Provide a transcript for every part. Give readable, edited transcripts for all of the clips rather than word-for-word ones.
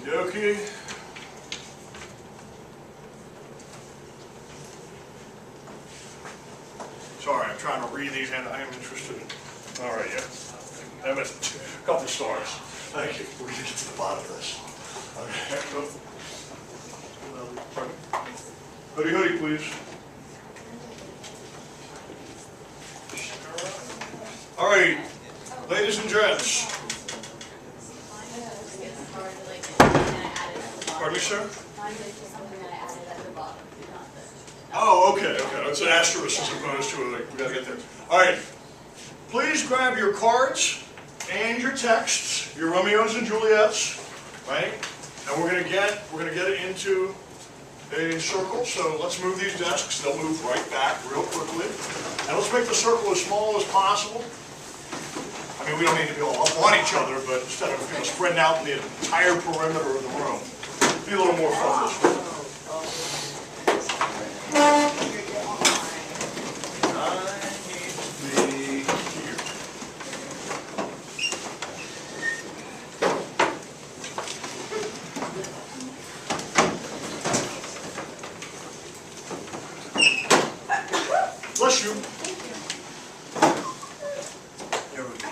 Okay. Sorry, I'm trying to read these and I am interested in. All right, yeah. I'm at a couple stars. Thank you. We're going to get to the bottom of this. Okay. Hoodie, hoodie, please. All right, ladies and gents. Pardon me, sir? Oh, okay, okay. It's an asterisk as opposed to like, we gotta get there. All right. Please grab your cards and your texts, your Romeos and Juliets, right? And we're gonna get it into a circle. So let's move these desks. They'll move right back real quickly. And let's make the circle as small as possible. I mean, we don't need to be all up on each other, but instead of spreading out in the entire perimeter of the room, be a little more fun this way. Bless you. There we go.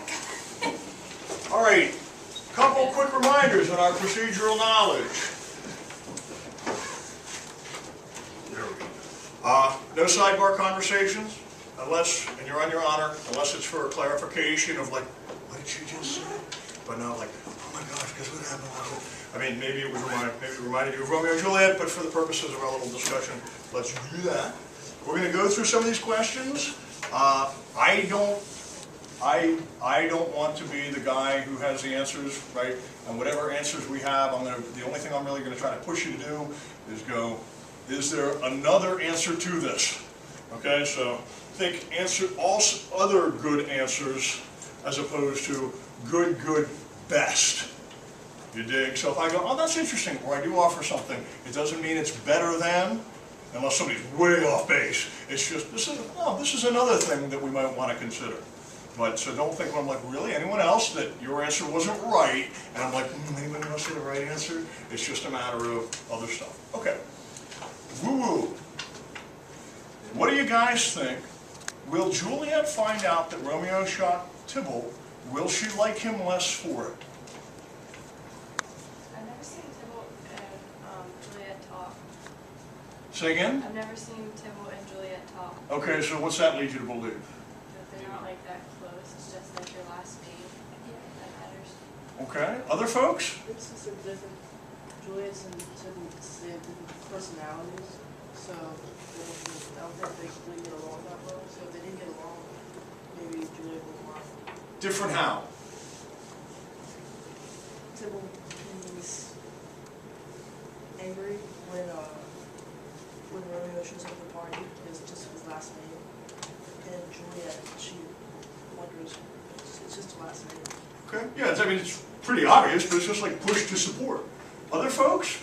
All right, couple quick reminders on our procedural knowledge. There we go. No sidebar conversations, unless, and you're on your honor, unless it's for a clarification of like, what did you just say? But not like, oh my gosh, guess what happened? I mean, maybe it reminded you of Romeo and Juliet, but for the purposes of our little discussion, let's do that. We're going to go through some of these questions. I don't want to be the guy who has the answers, right? And whatever answers we have, the only thing I'm really going to try to push you to do is go, is there another answer to this? Okay, so think all other good answers as opposed to good, best. You dig? So if I go, oh, that's interesting, or I do offer something, it doesn't mean it's better than, unless somebody's way off base. It's just, this is another thing that we might want to consider. But, so don't think, I'm like, really, anyone else that your answer wasn't right, and I'm like, anybody else have the right answer? It's just a matter of other stuff. Okay. Woo-woo. What do you guys think? Will Juliet find out that Romeo shot Tybalt? Will she like him less for it? I've never seen Tybalt and Juliet talk. Say again? I've never seen Tybalt and Juliet talk. Okay, so what's that lead you to believe? That they're not like that close. It's just like their last name that matters. Okay. Other folks? It's just a different, Juliet's and Tybalt's, they have different personalities, so I don't think they really get along that well. So if they didn't get along, maybe Juliet would want. Different how? Tybalt is angry when Romeo shows up at the party, because it's just his last name. And Juliet, she wonders, it's just her last name. Okay. Yeah, I mean, it's pretty obvious, but it's just like push to support. Other folks?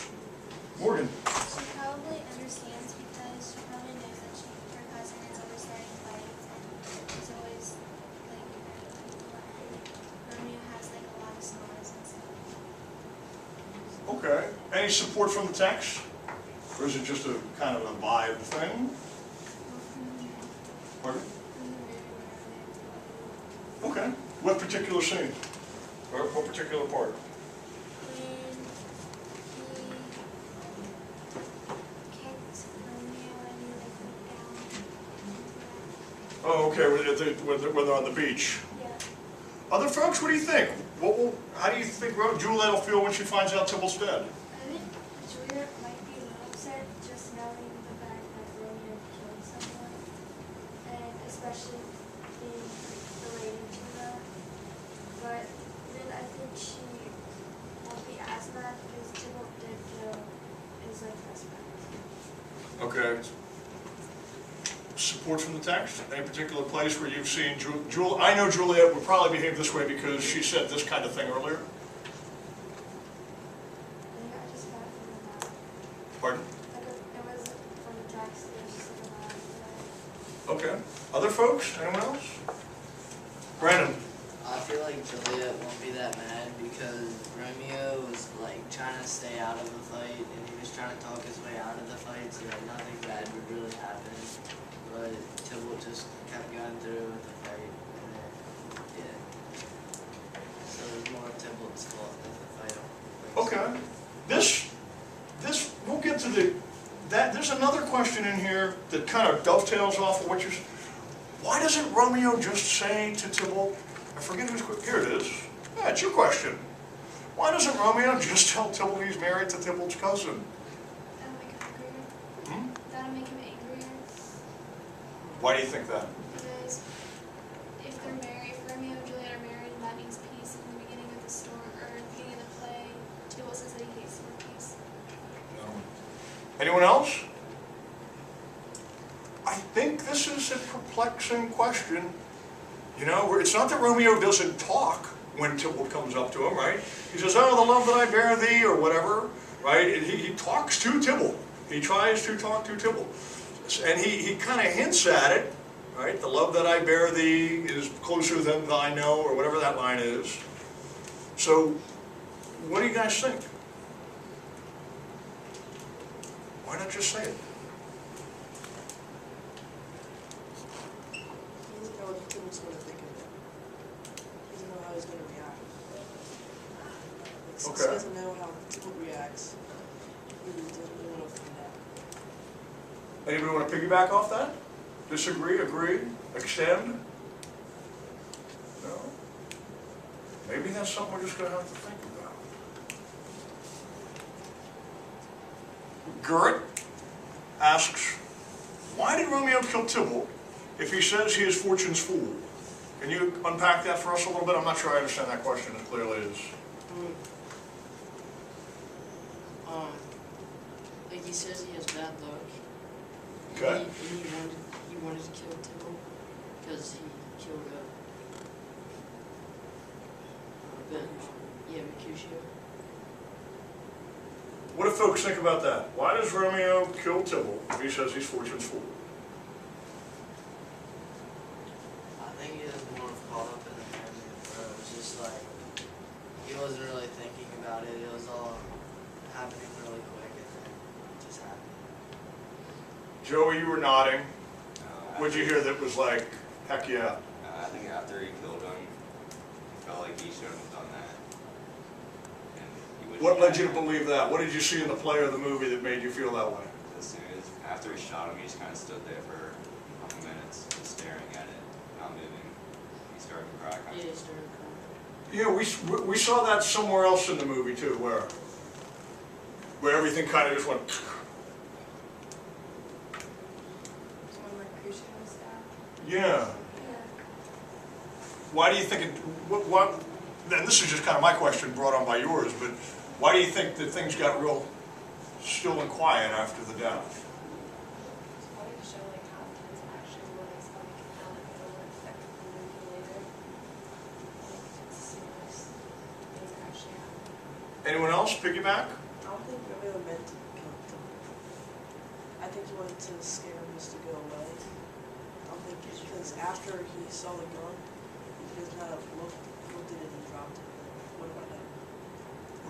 Morgan. She probably understands because she probably knows that her cousin is always starting fights and she's always like, Romeo has like a lot of scars and stuff. Okay. Any support from the text? Or is it just a kind of a vibe thing? Pardon? Okay. What particular scene? Or what particular part? When he kicked Romeo and he like went down. Oh, okay. When they're on the beach. Yeah. Other folks, what do you think? How do you think Juliet will feel when she finds out Tybalt's dead? I think Juliet might be a little upset just knowing the fact that Romeo killed someone, and especially being related to that. But then I think she won't be as mad because Tybalt did kill his like best friend. Okay. Support from the text? Any particular place where you've seen I know Juliet would probably behave this way because she said this kind of thing earlier. I think I just got it from the map. Pardon? It was from the text, it was just in the map. Okay. Other folks? Anyone else? Brandon? I feel like Juliet won't be that mad because Romeo was like trying to stay out of the fight and he was trying to talk his way out of the fight so that nothing bad would really happen. But Tybalt just kept going through with the fight and then, yeah. So it was more of Tybalt's fault than the fight. Okay. This, we'll get to there's another question in here that kind of dovetails off of what you're, why doesn't Romeo just say to Tybalt, I forget who's, here it is. Yeah, it's your question. Why doesn't Romeo just tell Tybalt he's married to Tybalt's cousin? That'll make him angrier. Hmm? That'll make him angrier. Why do you think that? Because if they're married, if Romeo and Juliet are married, and that means peace in the beginning of the story, or the beginning of the play, Tybalt says that he hates the word peace. No. Anyone else? I think this is a perplexing question. You know, it's not that Romeo doesn't talk when Tybalt comes up to him, right? He says, oh, the love that I bear thee, or whatever, right? And he talks to Tybalt. He tries to talk to Tybalt. And he kind of hints at it, right? The love that I bear thee is closer than I know, or whatever that line is. So, what do you guys think? Why not just say it? He doesn't know what Tybalt's going to think of it. He doesn't know how he's going to react. Since Okay. he doesn't know how Tybalt reacts, he doesn't really want to find out. Anybody want to piggyback off that? Disagree, agree, extend? No? Maybe that's something we're just going to have to think about. Gert asks, why did Romeo kill Tybalt if he says he is fortune's fool? Can you unpack that for us a little bit? I'm not sure I understand that question as clearly as... Like he says he has bad luck. Okay. And he wanted to kill Tybalt because he killed Mercutio. What do folks think about that? Why does Romeo kill Tybalt if he says he's fortune's fool? I think he was more caught up in the moment, where it was just like, he wasn't really thinking about it, it was all happening really quick and then it just happened. Joey, you were nodding. What'd you hear that was like, heck yeah? I think after he killed him, he felt like he shouldn't have done that. And he was What led you to believe that? What did you see in the play or the movie that made you feel that way? As soon as, after he shot him, he just kind of stood there for a couple minutes, just staring at it, not moving. He started to cry. Yeah, he started crying. Yeah, we saw that somewhere else in the movie too, where everything kind of just went. When Mercutio was down. Yeah. Why do you think it? What? And this is just kind of my question brought on by yours, but why do you think that things got real still and quiet after the death? It's probably to show like how his actions was like how it will affect the movie later. Like it's serious things that actually happen. Anyone else piggyback? I don't think Romeo meant to kill Tybalt. I think he wanted to scare him just to go away. I don't think because after he saw the gun, he just kind of looked at it and dropped it. What about that?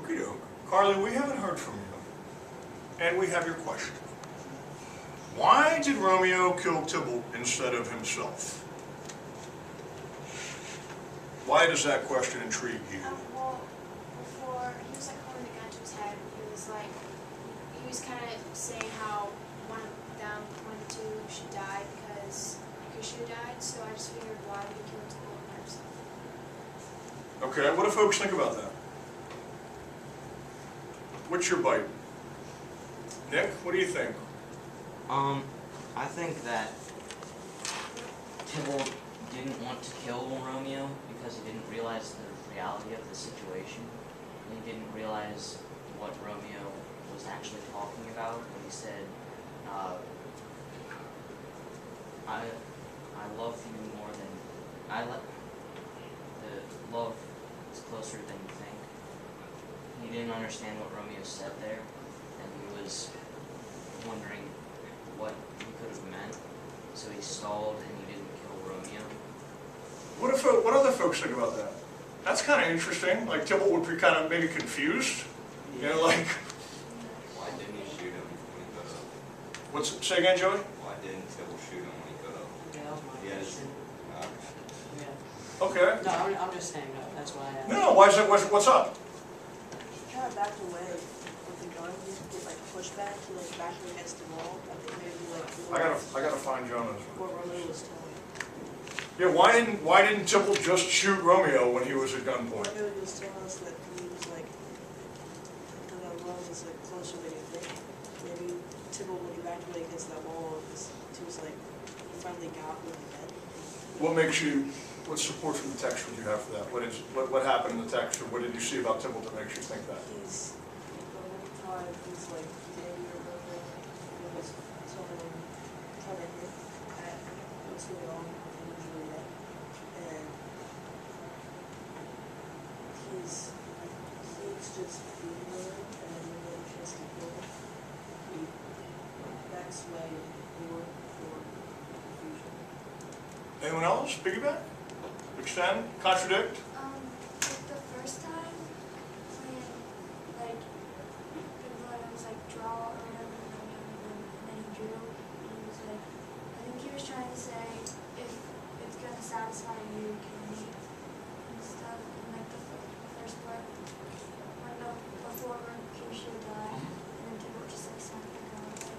Okie doke. Carly, we haven't heard from you. And we have your question. Why did Romeo kill Tybalt instead of himself? Why does that question intrigue you? Well, before, he was like holding the gun to his head, he was kind of saying how one of the two should die because Mercutio died, so I just figured why would he kill Tybalt and not himself? Okay, what do folks think about that? What's your bite? Nick, what do you think? I think that Tybalt didn't want to kill Romeo because he didn't realize the reality of the situation. And he didn't realize what Romeo was actually talking about when he said, I love you more than, the love is closer than you think. He didn't understand what Romeo said there, and he was wondering what he could have meant, so he stalled and he didn't kill Romeo. What other folks think about that? That's kind of interesting, like Tybalt would be kind of maybe confused, you know, like, Why didn't he shoot him when he got up? say again, Joey? Why didn't Tybalt shoot him when he got up? Yeah, that was my Yes. question. Yeah. Okay. No, I'm just saying, that's why I asked. No, why is that, what's up? He kind of backed away with the gun, he did like pushback, he like backed against the wall, I think maybe like. I gotta find Jonas. What Romeo was telling. Yeah, why didn't Tybalt just shoot Romeo when he was at gunpoint? Romeo was telling us that he was like, that love was like closer than you think. Maybe Tybalt, when he backed away against that wall, he was like, he finally got what he meant. What support from the text would you have for that? What happened in the text, or what did you see about Tybalt that makes you think that? He's, the whole time, he's like, he's angry or whatever, he was telling him, trying to hit at what's going on in Juliet. And he's just feeding her, and then when he tries to kill her, he backs away more for confusion. Anyone else? Piggyback? Extend? Contradict? Like the first time when like people was like draw or whatever and then he drew and he was like I think he was trying to say if it's gonna satisfy you can leave and stuff in like the first part when before Keisha died and then people just like smacked the gun like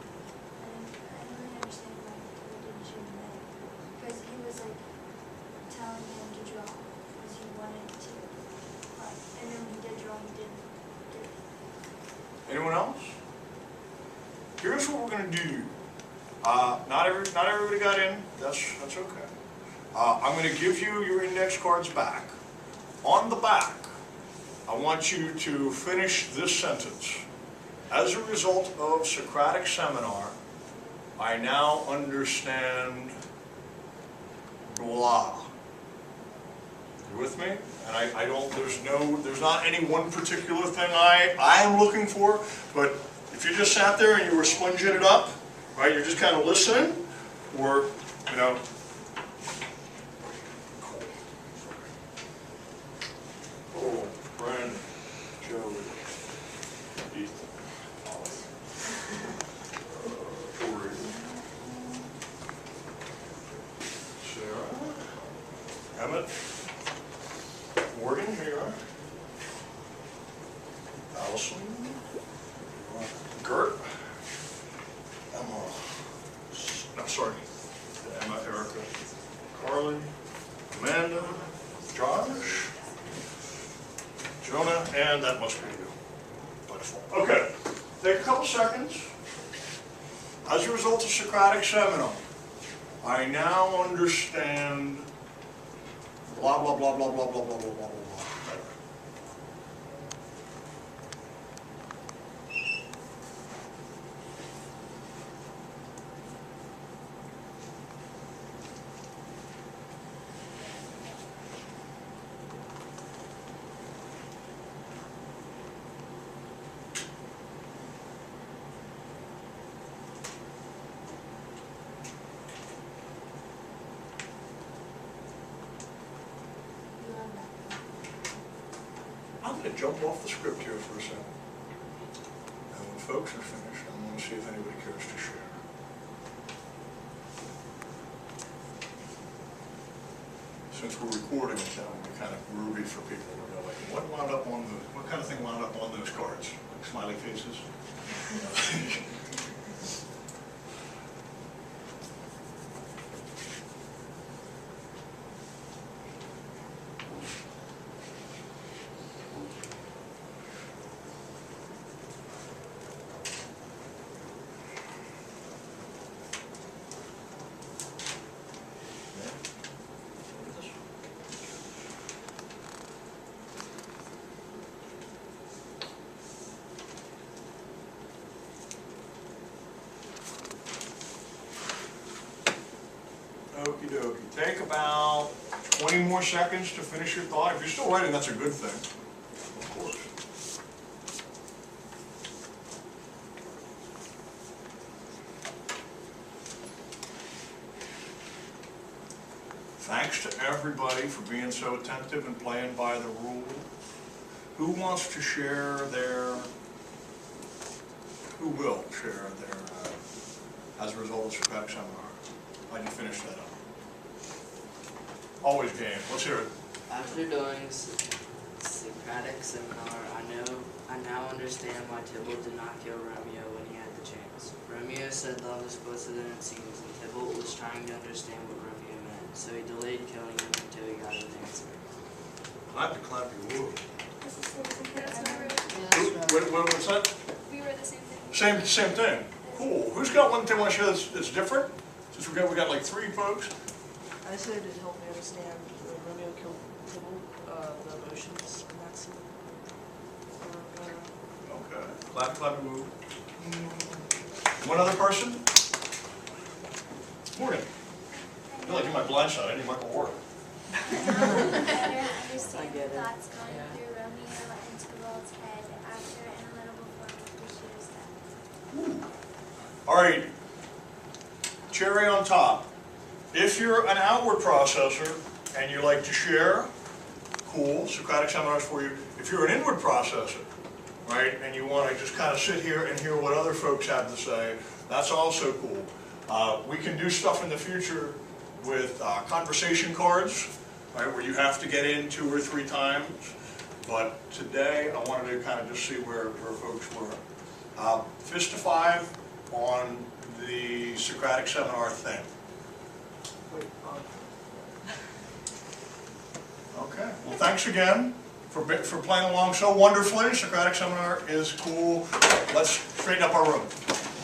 I didn't really understand why people didn't shoot him then because he was like telling him to draw because he wanted to. But, and then when he did draw, he didn't do it. Anyone else? Here's what we're gonna do. Not everybody got in. That's okay. I'm gonna give you your index cards back. On the back, I want you to finish this sentence. As a result of Socratic seminar, I now understand blah. You with me? And I don't, there's not any one particular thing I am looking for, but if you just sat there and you were sponging it up, right, you're just kind of listening, or, you know. Oh, Brandon, Joey, Ethan, Corey, Sarah, Emmett, Morgan, here you are. Allison, Gert, Emma, no, sorry, Emma, Erica, Carly, Amanda, Josh, Jonah, and that must be you. Wonderful. Okay, take a couple seconds. As a result of Socratic seminar, I now understand blah, blah, blah, blah, blah, blah, blah, blah, blah, blah, blah. I'm going to jump off the script here for a second. And when folks are finished, I'm going to see if anybody cares to share. Since we're recording it, that will be kind of groovy for people to know, like, what kind of thing wound up on those cards? Like smiley faces? Okie dokie. Take about 20 more seconds to finish your thought. If you're still writing, that's a good thing, of course. Thanks thanks to everybody for being so attentive and playing by the rules. Who wants to share their, who will share their, as a result of Socratic seminar? I didn't finish that up. Always game, let's hear it. After doing Socratic seminar, I now understand why Tybalt did not kill Romeo when he had the chance. Romeo said love is closer than it seems, and Tybalt was trying to understand what Romeo meant, so he delayed killing him until he got his answer. Clap to clap your woo. This is the same thing. That's what What's that? we were the same thing. Same thing. Cool. Who's got one thing they want to share that's different? Since we got like 3 folks. I said it helped me understand when Romeo killed Tybalt, the emotions in that scene. Okay. Clap, woo. One other person? Morgan. You're like in my blind side. I need Michael Ward. Better understand get the it. thoughts going through Romeo and Tybalt's head after and a little before Mercutio's death. All right. Cherry on top. If you're an outward processor and you like to share, cool, Socratic seminars for you. If you're an inward processor, right, and you want to just kind of sit here and hear what other folks have to say, that's also cool. We can do stuff in the future with conversation cards, right, where you have to get in 2 or 3 times. But today, I wanted to kind of just see where folks were. Fist to 5 on the Socratic seminar thing. Wait, Okay, well, thanks again for playing along so wonderfully. Socratic seminar is cool. Let's straighten up our room.